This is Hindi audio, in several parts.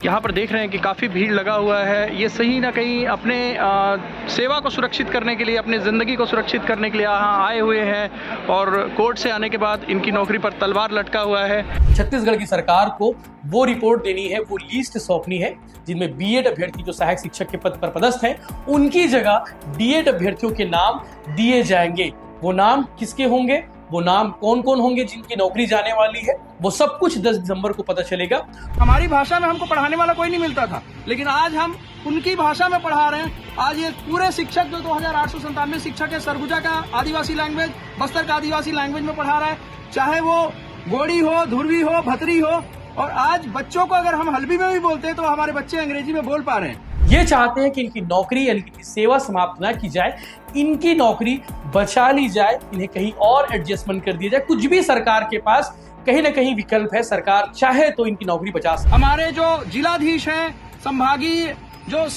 यहाँ पर देख रहे हैं कि काफ़ी भीड़ लगा हुआ है। ये सही ना कहीं अपने सेवा को सुरक्षित करने के लिए, अपनी ज़िंदगी को सुरक्षित करने के लिए यहाँ आए हुए हैं और कोर्ट से आने के बाद इनकी नौकरी पर तलवार लटका हुआ है। छत्तीसगढ़ की सरकार को वो रिपोर्ट देनी है, वो लिस्ट सौंपनी है जिनमें बीएड अभ्यर्थी जो सहायक शिक्षक के पद पर पदस्थ हैं, उनकी जगह डीएड अभ्यर्थियों के नाम दिए जाएंगे। वो नाम किसके होंगे, वो नाम कौन कौन होंगे जिनकी नौकरी जाने वाली है, वो सब कुछ 10 दिसंबर को पता चलेगा। हमारी भाषा में हमको पढ़ाने वाला कोई नहीं मिलता था, लेकिन आज हम उनकी भाषा में पढ़ा रहे हैं। आज ये पूरे शिक्षक जो 2897 शिक्षक है, सरगुजा का आदिवासी लैंग्वेज, बस्तर का आदिवासी लैंग्वेज में पढ़ा रहा है, चाहे वो गोड़ी हो, धुरवी हो, भतरी हो। और आज बच्चों को अगर हम हल्बी में भी बोलते हैं तो हमारे बच्चे अंग्रेजी में बोल पा रहे हैं। ये चाहते हैं कि इनकी नौकरी यानी कि सेवा समाप्त ना की जाए, इनकी नौकरी बचा ली जाए, इन्हें कहीं और एडजस्टमेंट कर दिया जाए। कुछ भी सरकार के पास कहीं ना कहीं विकल्प है, सरकार चाहे तो इनकी नौकरी बचा सकती है। हमारे जो जिलाधीश हैं, संभागीय जो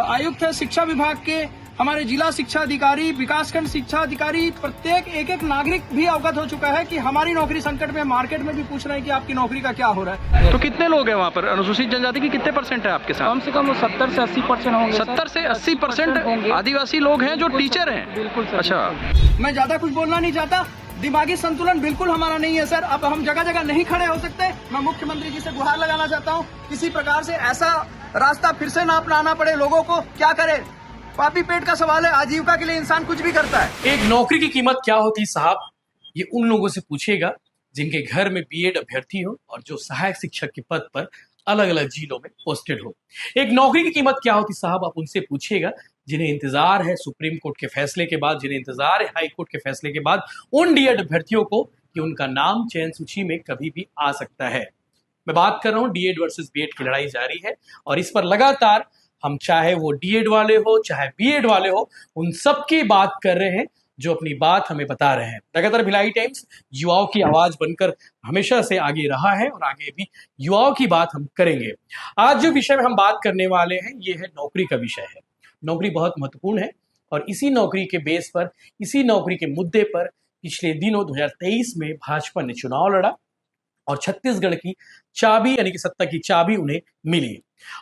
आयुक्त है शिक्षा विभाग के, हमारे जिला शिक्षा अधिकारी, विकासखंड शिक्षा अधिकारी, प्रत्येक एक नागरिक भी अवगत हो चुका है कि हमारी नौकरी संकट में। मार्केट में भी पूछ रहे हैं कि आपकी नौकरी का क्या हो रहा है। तो कितने लोग हैं वहाँ पर? अनुसूचित जनजाति की कितने % है आपके साथ? कम से कम 70 से 80% होंगे। 70 से 80% आदिवासी लोग हैं जो टीचर हैं। बिल्कुल सर। अच्छा, मैं ज्यादा कुछ बोलना नहीं चाहता। दिमागी संतुलन बिल्कुल हमारा नहीं है सर। अब हम जगह जगह नहीं खड़े हो सकते। मैं मुख्यमंत्री जी से गुहार लगाना चाहता हूँ, किसी प्रकार से ऐसा रास्ता फिर से ना अपनाना पड़े लोगों को। क्या करे, पापी पेट का सवाल है। आजीविका के लिए इंसान कुछ भी करता है। एक नौकरी की कीमत क्या होती है साहब, ये उन लोगों से पूछिएगा जिनके घर में बीएड अभ्यर्थी हो और जो सहायक शिक्षक के पद पर अलग अलग जिलों में पोस्टेड हो। एक नौकरी की कीमत क्या होती साहब, आप उनसे पूछिएगा जिन्हें इंतजार है सुप्रीम कोर्ट के फैसले के बाद, जिन्हें इंतजार है हाई कोर्ट के फैसले के बाद उन डीएड अभ्यर्थियों को कि उनका नाम चयन सूची में कभी भी आ सकता है। मैं बात कर रहा हूं डीएड वर्सेस बीएड की लड़ाई जारी है और इस पर लगातार हम, चाहे वो डीएड वाले हो चाहे बीएड वाले हो, उन सब की बात कर रहे हैं जो अपनी बात हमें बता रहे हैं। लगातार भिलाई टाइम्स युवाओं की आवाज बनकर हमेशा से आगे रहा है और आगे भी युवाओं की बात हम करेंगे। आज जो विषय में हम बात करने वाले हैं ये है नौकरी का विषय है। नौकरी बहुत महत्वपूर्ण है और इसी नौकरी के बेस पर, इसी नौकरी के मुद्दे पर पिछले दिनों 2023 में भाजपा ने चुनाव लड़ा और छत्तीसगढ़ की चाबी यानी कि सत्ता की चाबी उन्हें मिली।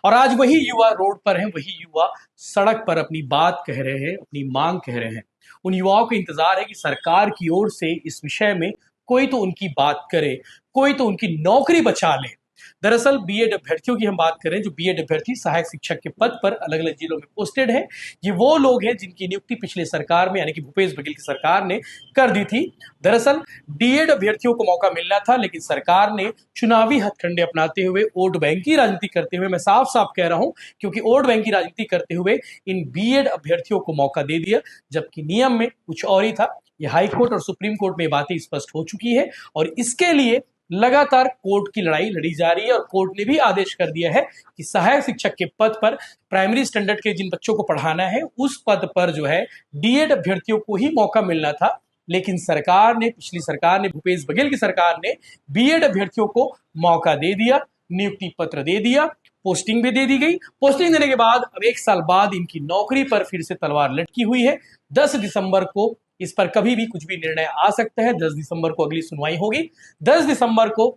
और आज वही युवा रोड पर हैं, वही युवा सड़क पर अपनी बात कह रहे हैं, अपनी मांग कह रहे हैं। उन युवाओं को इंतजार है कि सरकार की ओर से इस विषय में कोई तो उनकी बात करे, कोई तो उनकी नौकरी बचा ले। दरअसल बीएड अभ्यर्थियों की हम बात करें, जो बीएड अभ्यर्थी सहायक शिक्षक के पद पर अलग अलग जिलों में पोस्टेड है, ये वो लोग हैं जिनकी नियुक्ति पिछले सरकार में यानी कि भूपेश बघेल की सरकार ने कर दी थी। दरअसल डीएड अभ्यर्थियों को मौका मिलना था, लेकिन सरकार ने चुनावी हथकंडे अपनाते हुए, वोट बैंक की राजनीति करते हुए, मैं साफ साफ कह रहा हूं क्योंकि वोट बैंक की राजनीति करते हुए इन बीएड अभ्यर्थियों को मौका दे दिया, जबकि नियम में कुछ और ही था। ये हाई कोर्ट और सुप्रीम कोर्ट में बातें स्पष्ट हो चुकी है और इसके लिए लगातार कोर्ट की लड़ाई लड़ी जा रही है और कोर्ट ने भी आदेश कर दिया है कि सहायक शिक्षक के पद पर प्राइमरी स्टैंडर्ड के जिन बच्चों को पढ़ाना है उस पद पर जो है डीएड अभ्यर्थियों को ही मौका मिलना था। लेकिन सरकार ने, पिछली सरकार ने, भूपेश बघेल की सरकार ने बीएड अभ्यर्थियों को मौका दे दिया, नियुक्ति पत्र दे दिया, पोस्टिंग भी दे दी गई। पोस्टिंग देने के बाद अब 1 साल बाद इनकी नौकरी पर फिर से तलवार लटकी हुई है। 10 दिसंबर को इस पर कभी भी कुछ भी निर्णय आ सकता है। 10 दिसंबर को अगली सुनवाई होगी। 10 दिसंबर को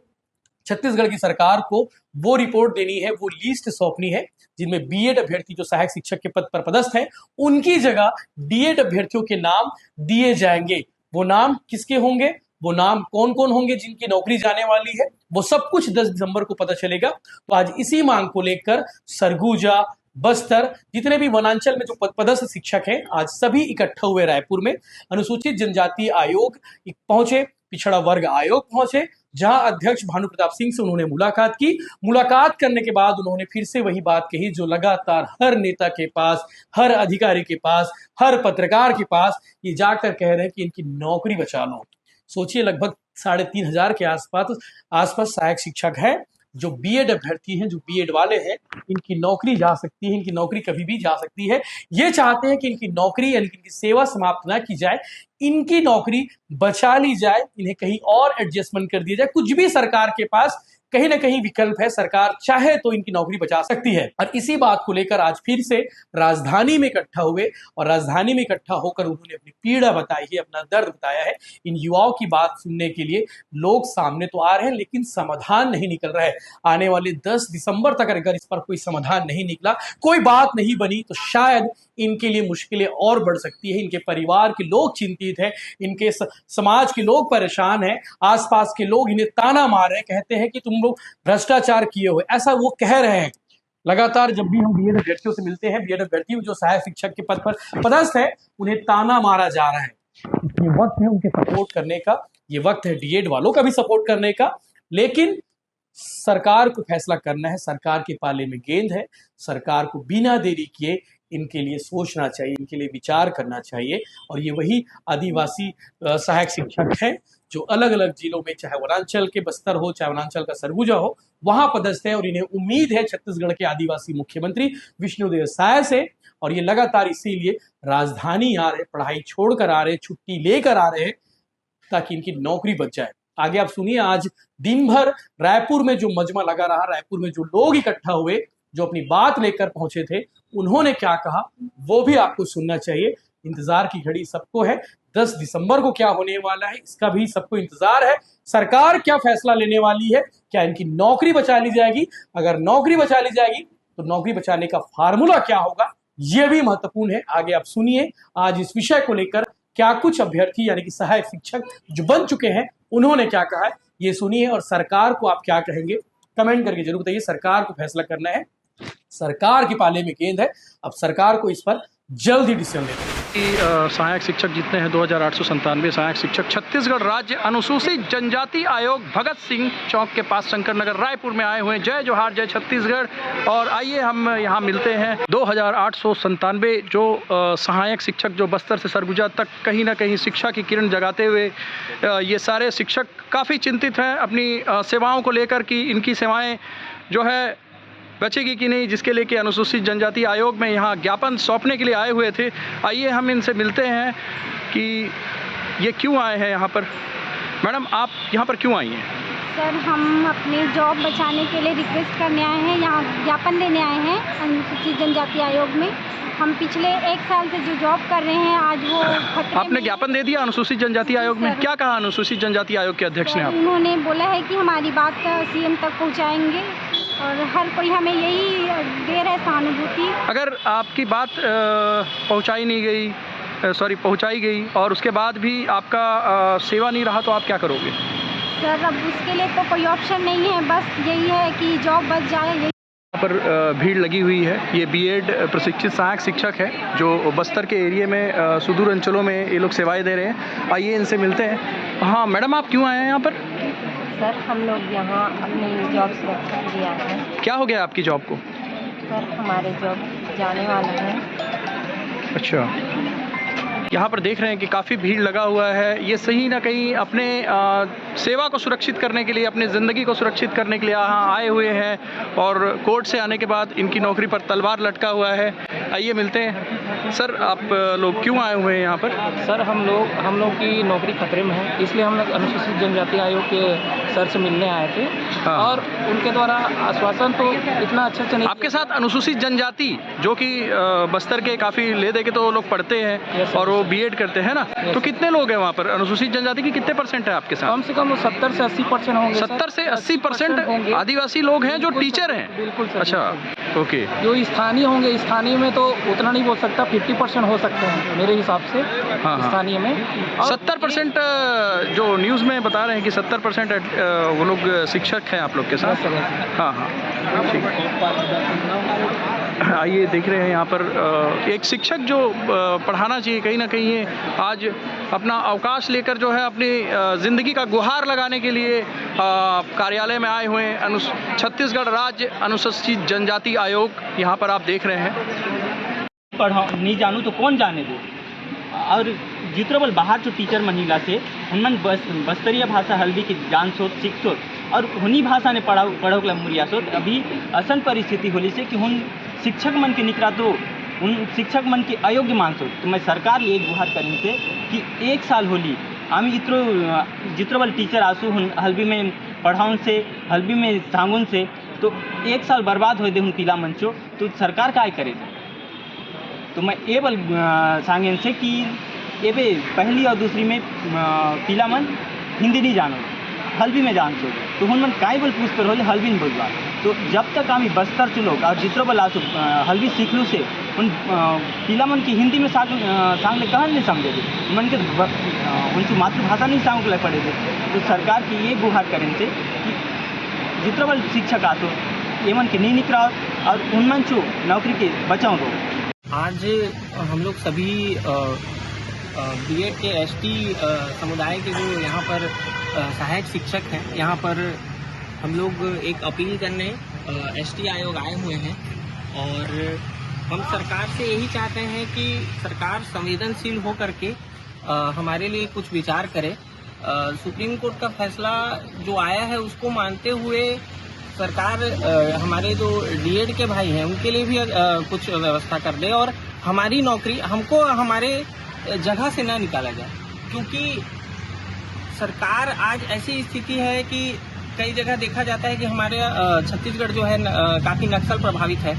छत्तीसगढ़ की सरकार को वो रिपोर्ट देनी है, वो लिस्ट सौंपनी है जिनमें बीएड अभ्यर्थी जो सहायक शिक्षक के पद पर पदस्थ हैं, उनकी जगह डीएड अभ्यर्थियों के नाम दिए जाएंगे। वो नाम किसके होंगे, वो नाम कौन कौन होंगे जिनकी नौकरी जाने वाली है, वो सब कुछ 10 दिसंबर को पता चलेगा। तो आज इसी मांग को लेकर सरगुजा, बस्तर, जितने भी वनांचल में जो पदस्थ शिक्षक हैं, आज सभी इकट्ठा हुए रायपुर में। अनुसूचित जनजाति आयोग पहुंचे, पिछड़ा वर्ग आयोग पहुंचे, जहां अध्यक्ष भानु प्रताप सिंह से उन्होंने मुलाकात की। मुलाकात करने के बाद उन्होंने फिर से वही बात कही जो लगातार हर नेता के पास, हर अधिकारी के पास, हर पत्रकार के पास ये जाकर कह रहे हैं कि इनकी नौकरी बचा लो। सोचिए, लगभग 3,500 के आसपास सहायक शिक्षक है जो बीएड अभ्यर्थी हैं, जो बीएड वाले हैं, इनकी नौकरी जा सकती है, इनकी नौकरी कभी भी जा सकती है। ये चाहते हैं कि इनकी नौकरी यानी कि इनकी सेवा समाप्त ना की जाए, इनकी नौकरी बचा ली जाए, इन्हें कहीं और एडजस्टमेंट कर दिया जाए। कुछ भी सरकार के पास कहीं ना कहीं विकल्प है। सरकार चाहे तो इनकी नौकरी बचा सकती है। और इसी बात को लेकर आज फिर से राजधानी में इकट्ठा हुए और राजधानी में इकट्ठा होकर उन्होंने अपनी पीड़ा बताई है, अपना दर्द बताया है। इन युवाओं की बात सुनने के लिए लोग सामने तो आ रहे हैं, लेकिन समाधान नहीं निकल रहा है। आने वाले 10 दिसंबर तक अगर इस पर कोई समाधान नहीं निकला, कोई बात नहीं बनी, तो शायद इनके लिए मुश्किलें और बढ़ सकती है। इनके परिवार के लोग चिंतित हैं, इनके समाज के लोग परेशान हैं, आसपास के लोग इन्हें ताना मार रहे हैं, कहते हैं कि तुम लोग भ्रष्टाचार किए हो, ऐसा वो कह रहे हैं। लगातार जब भी हम बीएड अभ्यर्थियों से मिलते हैं, बीएड अभ्यर्थी जो सहायक शिक्षक के पद पर पदस्थ है, उन्हें ताना मारा जा रहा है। ये वक्त है उनके सपोर्ट करने का, ये वक्त है डीएड वालों का भी सपोर्ट करने का, लेकिन सरकार को फैसला करना है। सरकार के पाले में गेंद है। सरकार को बिना देरी किए इनके लिए सोचना चाहिए, इनके लिए विचार करना चाहिए। और ये वही आदिवासी सहायक शिक्षक हैं जो अलग अलग जिलों में, चाहे वनांचल के बस्तर हो, चाहे वनांचल का सरगुजा हो, वहां पदस्थ है। और इन्हें उम्मीद है छत्तीसगढ़ के आदिवासी मुख्यमंत्री विष्णुदेव साय से, और ये लगातार इसीलिए राजधानी आ रहे, पढ़ाई छोड़कर आ रहे, छुट्टी लेकर आ रहे हैं ताकि इनकी नौकरी बच जाए। आगे आप सुनिए, आज दिन भर रायपुर में जो मजमा लगा रहा, रायपुर में जो लोग इकट्ठा हुए, जो अपनी बात लेकर पहुंचे थे, उन्होंने क्या कहा वो भी आपको सुनना चाहिए। इंतजार की घड़ी सबको है, 10 दिसंबर को क्या होने वाला है इसका भी सबको इंतजार है। सरकार क्या फैसला लेने वाली है, क्या इनकी नौकरी बचा ली जाएगी? अगर नौकरी बचा ली जाएगी तो नौकरी बचाने का फार्मूला क्या होगा, यह भी महत्वपूर्ण है। आगे आप सुनिए आज इस विषय को लेकर क्या कुछ अभ्यर्थी यानी कि सहायक शिक्षक जो बन चुके हैं उन्होंने क्या कहा है, ये सुनिए। और सरकार को आप क्या कहेंगे, कमेंट करके जरूर बताइए। सरकार को फैसला करना है, सरकार के पाले में गेंद है। अब सरकार को इस पर जल्द ही डिसीजन लेना है। सहायक शिक्षक जितने हैं 2897 सहायक शिक्षक छत्तीसगढ़ राज्य अनुसूचित जनजाति आयोग भगत सिंह चौक के पास शंकर नगर रायपुर में आए हुए हैं। जय जोहार, जय छत्तीसगढ़। और आइए हम यहाँ मिलते हैं 2897 जो सहायक शिक्षक जो बस्तर से सरगुजा तक कहीं ना कहीं शिक्षा की किरण जगाते हुए ये सारे शिक्षक काफ़ी चिंतित हैं अपनी सेवाओं को लेकर कि इनकी सेवाएँ जो है बचेगी कि नहीं, जिसके लिए कि अनुसूचित जनजाति आयोग में यहाँ ज्ञापन सौंपने के लिए आए हुए थे। आइए हम इनसे मिलते हैं कि ये क्यों आए हैं यहाँ पर। मैडम, आप यहाँ पर क्यों आई हैं? सर, हम अपनी जॉब बचाने के लिए रिक्वेस्ट करने आए हैं, यहाँ ज्ञापन देने आए हैं अनुसूचित जनजाति आयोग में। हम पिछले 1 साल से जो जॉब कर रहे हैं आज वो खतरे आपने ज्ञापन दे दिया अनुसूचित जनजाति आयोग में? क्या कहा अनुसूचित जनजाति आयोग के अध्यक्ष ने? आप उन्होंने बोला है कि हमारी बात सीएम तक पहुँचाएंगे और हर कोई हमें यही दे रहा है सहानुभूति। अगर आपकी बात पहुँचाई गई और उसके बाद भी आपका सेवा नहीं रहा तो आप क्या करोगे? सर, अब उसके लिए तो कोई ऑप्शन नहीं है, बस यही है कि जॉब बच जाए। यहाँ पर भीड़ लगी हुई है। ये बीएड प्रशिक्षित सहायक शिक्षक है जो बस्तर के एरिया में सुदूर अंचलों में ये लोग सेवाएं दे रहे हैं। आइए इनसे मिलते हैं। हाँ मैडम, आप क्यों आए हैं यहाँ पर? सर, हम लोग यहाँ अपनी जॉब सुरक्षित दिया है। क्या हो गया आपकी जॉब को? सर, हमारे जॉब जाने वाला है। अच्छा, यहाँ पर देख रहे हैं कि काफ़ी भीड़ लगा हुआ है। ये सही ना कहीं अपने सेवा को सुरक्षित करने के लिए, अपनी ज़िंदगी को सुरक्षित करने के लिए यहाँ आए हुए हैं और कोर्ट से आने के बाद इनकी नौकरी पर तलवार लटका हुआ है। आइए मिलते हैं। सर, आप लोग क्यों आए हुए हैं यहाँ पर? सर, हम लोग की नौकरी खतरे में है, इसलिए हम लोग अनुसूचित जनजाति आयोग के सर से मिलने आए थे। हाँ। और उनके द्वारा आश्वासन तो इतना अच्छा से नहीं। आपके साथ अनुसूचित जनजाति जो कि बस्तर के काफ़ी ले दे के तो लोग पढ़ते हैं और वो बीएड करते हैं ना, तो कितने लोग हैं वहाँ पर? अनुसूचित जनजाति की कितने % है आपके साथ? कम से कम 70 से 80% होंगे। 70 से 80% आदिवासी लोग हैं जो टीचर हैं? बिल्कुल सर। अच्छा, ओके। जो स्थानीय होंगे, स्थानीय में तो उतना नहीं बोल सकता, 50% हो सकते हैं मेरे हिसाब से। हाँ। स्थानीय में 70% जो न्यूज़ में बता रहे हैं कि 70% वो लोग शिक्षक हैं आप लोग के साथ। हाँ, ठीक। आइए देख रहे हैं यहाँ पर एक शिक्षक जो पढ़ाना चाहिए, कहीं ना कहीं ये आज अपना अवकाश लेकर जो है अपनी ज़िंदगी का गुहार लगाने के लिए कार्यालय में आए हुए हैं। छत्तीसगढ़ राज्य अनुसूचित जनजाति आयोग यहाँ पर आप देख रहे हैं। पढ़ा नहीं जानू तो कौन जाने दो। और जितने बल बाहर जो टीचर महिला से उनमन बस्तरिया भाषा हल्दी की जान सोच सीख सोच और उन्हीं भाषा ने पढ़ो मुरिया सोच। अभी असन परिस्थिति होली से कि उन शिक्षक मन के निकला तो उन शिक्षक मन के अयोग्य मानसो। तो मैं सरकार ये गुहार करें से कि 1 साल होली आमी जितरो बल टीचर आसू हल्बी में पढ़ाउन से हल्बी में सांगुन से तो 1 साल बर्बाद हो दे हूँ पीला मंचो तो सरकार काय करे। तो मैं ये बल सांगेन से कि ये पहली और दूसरी में पीला मन हिंदी नहीं जानो हल्बी में जान सो तो हुन मन काय बल पूछ कर हो हल्बी नहीं बोलवा। तो जब तक हम बस्तर चुलो और जितरो बल आसो हल्बी सीख लूँ से उन पीला मन की हिंदी में सांगले कहन नहीं समझे मन के उनकी मातृभाषा नहीं सांग लग पड़े थे। तो सरकार की ये गुहार करें से कि जितरो बल शिक्षक आसो ये मन के नहीं निकला और उन मन चो नौकरी के बचाओ दो। आज हम लोग सभी बीएड के एसटी समुदाय के जो यहाँ पर सहायक शिक्षक हैं यहाँ पर हम लोग एक अपील करने एसटी आयोग आए हुए हैं और हम सरकार से यही चाहते हैं कि सरकार संवेदनशील हो करके हमारे लिए कुछ विचार करे। सुप्रीम कोर्ट का फैसला जो आया है उसको मानते हुए सरकार हमारे जो डीएड के भाई हैं उनके लिए भी कुछ व्यवस्था कर दे और हमारी नौकरी हमको हमारे जगह से ना निकाला जाए, क्योंकि सरकार आज ऐसी स्थिति है कि कई जगह देखा जाता है कि हमारे छत्तीसगढ़ जो है काफ़ी नक्सल प्रभावित है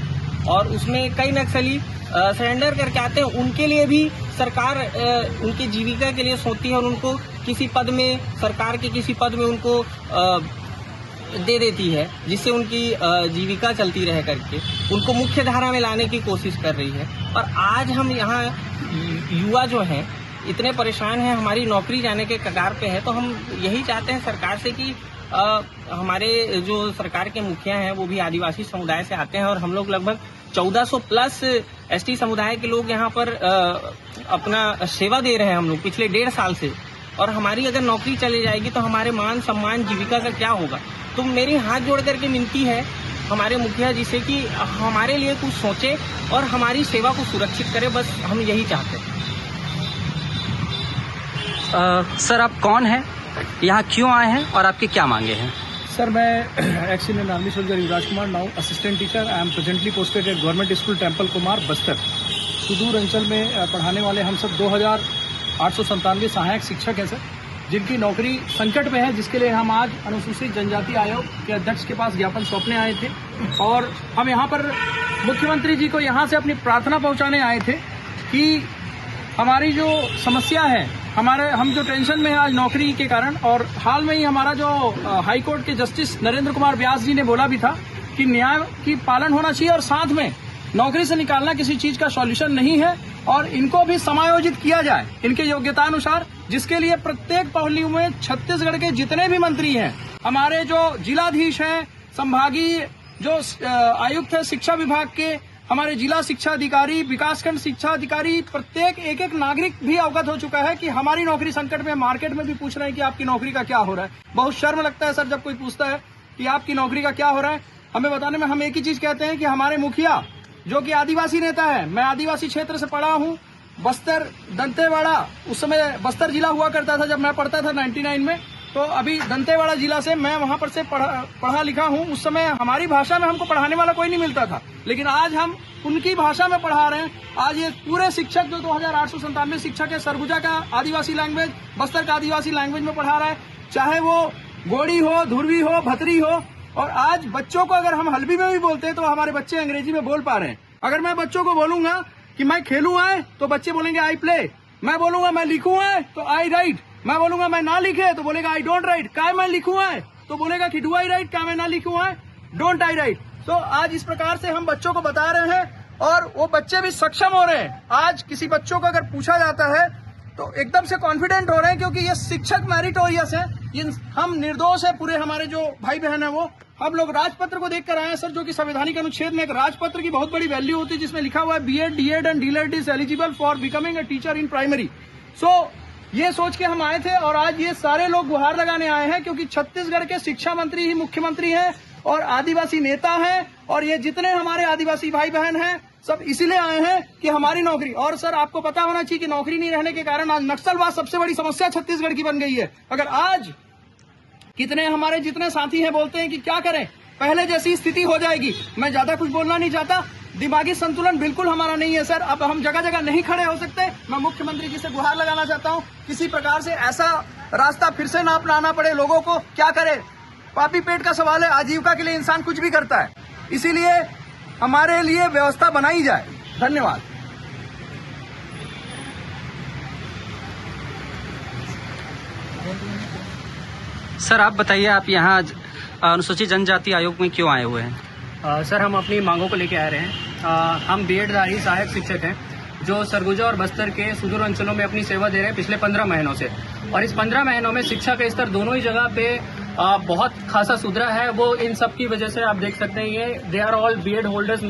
और उसमें कई नक्सली सरेंडर करके आते हैं। उनके लिए भी सरकार उनकी जीविका के लिए सोचती है और उनको किसी पद में सरकार के किसी पद में उनको दे देती है जिससे उनकी जीविका चलती रहे करके उनको मुख्य धारा में लाने की कोशिश कर रही है। और आज हम यहाँ युवा जो हैं इतने परेशान हैं, हमारी नौकरी जाने के कगार पे है, तो हम यही चाहते हैं सरकार से कि हमारे जो सरकार के मुखिया हैं वो भी आदिवासी समुदाय से आते हैं और हम लोग लगभग 1400 प्लस एसटी समुदाय के लोग यहाँ पर अपना सेवा दे रहे हैं हम लोग पिछले 1.5 साल से। और हमारी अगर नौकरी चली जाएगी तो हमारे मान सम्मान जीविका का क्या होगा। तो मेरी हाथ जोड़ करके विनती है हमारे मुखिया जी से कि हमारे लिए कुछ सोचे और हमारी सेवा को सुरक्षित करे, बस हम यही चाहते हैं। सर आप कौन हैं, यहाँ क्यों आए हैं और आपकी क्या मांगे हैं? सर मैं ex in army soldier Yuvraj Kumar, now assistant teacher. I am presently posted at government school temple Kumar Bastar. सुदूर अंचल में पढ़ाने वाले हम सब 2897 सहायक शिक्षक हैं सर, जिनकी नौकरी संकट में है, जिसके लिए हम आज अनुसूचित जनजाति आयोग के अध्यक्ष के पास ज्ञापन सौंपने आए थे। और हम यहाँ पर मुख्यमंत्री जी को यहाँ से अपनी प्रार्थना पहुँचाने आए थे कि हमारी जो समस्या है, हम जो टेंशन में है आज नौकरी के कारण, और हाल में ही हमारा जो हाई कोर्ट के जस्टिस नरेंद्र कुमार व्यास जी ने बोला भी था कि न्याय की पालन होना चाहिए और साथ में नौकरी से निकालना किसी चीज का सॉल्यूशन नहीं है और इनको भी समायोजित किया जाए इनके योग्यतानुसार, जिसके लिए प्रत्येक पहलू में छत्तीसगढ़ के जितने भी मंत्री हैं, हमारे जो जिलाधीश हैं, संभागीय जो आयुक्त है शिक्षा विभाग के, हमारे जिला शिक्षा अधिकारी, विकासखंड शिक्षा अधिकारी, प्रत्येक एक नागरिक भी अवगत हो चुका है कि हमारी नौकरी संकट में। मार्केट में भी पूछ रहे हैं कि आपकी नौकरी का क्या हो रहा है। बहुत शर्म लगता है सर जब कोई पूछता है कि आपकी नौकरी का क्या हो रहा है। हमें बताने में हम एक ही चीज कहते हैं कि हमारे मुखिया जो कि आदिवासी नेता है, मैं आदिवासी क्षेत्र से पढ़ा हूँ, बस्तर दंतेवाड़ा, उस समय बस्तर जिला हुआ करता था जब मैं पढ़ता था 99 में, तो अभी दंतेवाड़ा जिला से मैं वहां पर से पढ़ा लिखा हूं। उस समय हमारी भाषा में हमको पढ़ाने वाला कोई नहीं मिलता था, लेकिन आज हम उनकी भाषा में पढ़ा रहे हैं। आज ये पूरे शिक्षक जो 2897 शिक्षक है, सरगुजा का आदिवासी लैंग्वेज, बस्तर का आदिवासी लैंग्वेज में पढ़ा रहा है, चाहे वो गोड़ी हो, धुरवी हो, भतरी हो। और आज बच्चों को अगर हम हल्बी में भी बोलते हैं तो हमारे बच्चे अंग्रेजी में बोल पा रहे हैं। अगर मैं बच्चों को बोलूंगा कि मैं खेलूं आए तो बच्चे बोलेंगे आई प्ले। मैं बोलूंगा मैं लिखूं आए तो आई राइट। मैं बोलूंगा मैं ना लिखे तो बोलेगा आई डोंट राइट। क्या मैं लिखूं आए तो बोलेगा कि डू आई राइट। क्या मैं ना लिखूं आए, डोंट आई राइट। तो आज इस प्रकार से हम बच्चों को बता रहे हैं और वो बच्चे भी सक्षम हो रहे हैं। आज किसी बच्चों को अगर पूछा जाता है तो एकदम से कॉन्फिडेंट हो रहे हैं, क्योंकि ये शिक्षक मैरिटोरियस है, हम निर्दोष है। पूरे हमारे जो भाई बहन है वो, हम लोग राजपत्र को देखकर आए हैं सर, जो कि संवैधानिक अनुच्छेद में एक राजपत्र की बहुत बड़ी वैल्यू होती है, जिसमें लिखा हुआ है BEd, DEd and DElEd is eligible for becoming a teacher in primary. So ये सोच के हम आए थे और आज ये सारे लोग गुहार लगाने आए हैं, क्योंकि छत्तीसगढ़ के शिक्षा मंत्री ही मुख्यमंत्री हैं और आदिवासी नेता हैं, और ये जितने हमारे आदिवासी भाई बहन हैं सब इसीलिए आए हैं कि हमारी नौकरी। और सर आपको पता होना चाहिए कि नौकरी नहीं रहने के कारण आज नक्सलवाद सबसे बड़ी समस्या छत्तीसगढ़ की बन गई है। अगर आज कितने हमारे जितने साथी हैं बोलते हैं कि क्या करें, पहले जैसी स्थिति हो जाएगी। मैं ज्यादा कुछ बोलना नहीं चाहता, दिमागी संतुलन बिल्कुल हमारा नहीं है सर। अब हम जगह जगह नहीं खड़े हो सकते। मैं मुख्यमंत्री जी से गुहार लगाना चाहता हूं, किसी प्रकार से ऐसा रास्ता फिर से ना अपनाना पड़े लोगों को। क्या करें, पापी पेट का सवाल है। आजीविका के लिए इंसान कुछ भी करता है, इसीलिए हमारे लिए व्यवस्था बनाई जाए। धन्यवाद। सर आप बताइए, आप यहाँ अनुसूचित जनजाति आयोग में क्यों आए हुए हैं? सर हम अपनी मांगों को लेकर आ रहे हैं। हम बीएडधारी सहायक शिक्षक हैं जो सरगुजा और बस्तर के सुदूर अंचलों में अपनी सेवा दे रहे हैं पिछले 15 महीनों से, और इस 15 महीनों में शिक्षा का स्तर दोनों ही जगह पे बहुत खासा सुधरा है। वो इन सब की वजह से आप देख सकते हैं, ये they are all BEd holders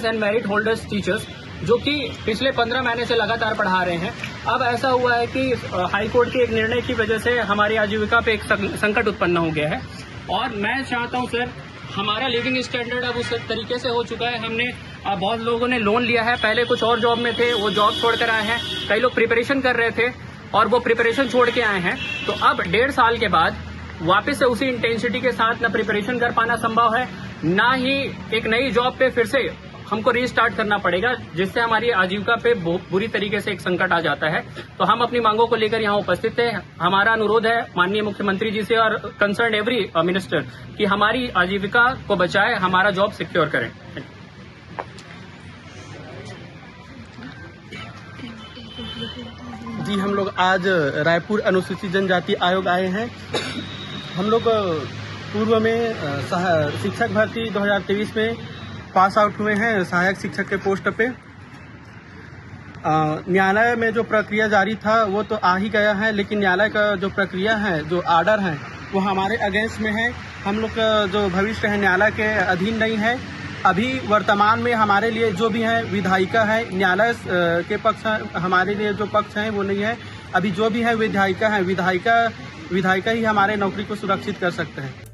and merit holders teachers, जो कि पिछले 15 महीने से लगातार पढ़ा रहे हैं। अब ऐसा हुआ है कि हाई कोर्ट के एक निर्णय की वजह से हमारी आजीविका पे एक संकट उत्पन्न हो गया है, और मैं चाहता हूं सर, हमारा लिविंग स्टैंडर्ड अब उस तरीके से हो चुका है। हमने बहुत लोगों ने लोन लिया है, पहले कुछ और जॉब में थे, वो जॉब छोड़कर आए हैं। कई लोग प्रिपरेशन कर रहे थे और वो प्रिपरेशन छोड़ के आए हैं। तो अब 1.5 साल के बाद वापस से उसी इंटेंसिटी के साथ न प्रिपरेशन कर पाना संभव है, ना ही एक नई जॉब पे फिर से हमको रीस्टार्ट करना पड़ेगा, जिससे हमारी आजीविका पे बुरी तरीके से एक संकट आ जाता है। तो हम अपनी मांगों को लेकर यहाँ उपस्थित हैं। हमारा अनुरोध है माननीय मुख्यमंत्री जी से और कंसर्न एवरी मिनिस्टर कि हमारी आजीविका को बचाए, हमारा जॉब सिक्योर करें। जी, हम लोग आज रायपुर अनुसूचित जनजाति आयोग आए हैं। हम लोग पूर्व में शिक्षक भर्ती 2023 में पास आउट हुए हैं सहायक शिक्षक के पोस्ट पे। न्यायालय में जो प्रक्रिया जारी था वो तो आ ही गया है, लेकिन न्यायालय का जो प्रक्रिया है, जो आर्डर है, वो हमारे अगेंस्ट में है। हम लोग का जो भविष्य है न्यायालय के अधीन नहीं है। अभी वर्तमान में हमारे लिए जो भी है विधायिका है, न्यायालय के पक्ष हमारे लिए जो पक्ष है वो नहीं है। अभी जो भी है विधायिका है, विधायिका ही हमारे नौकरी को सुरक्षित कर सकते हैं।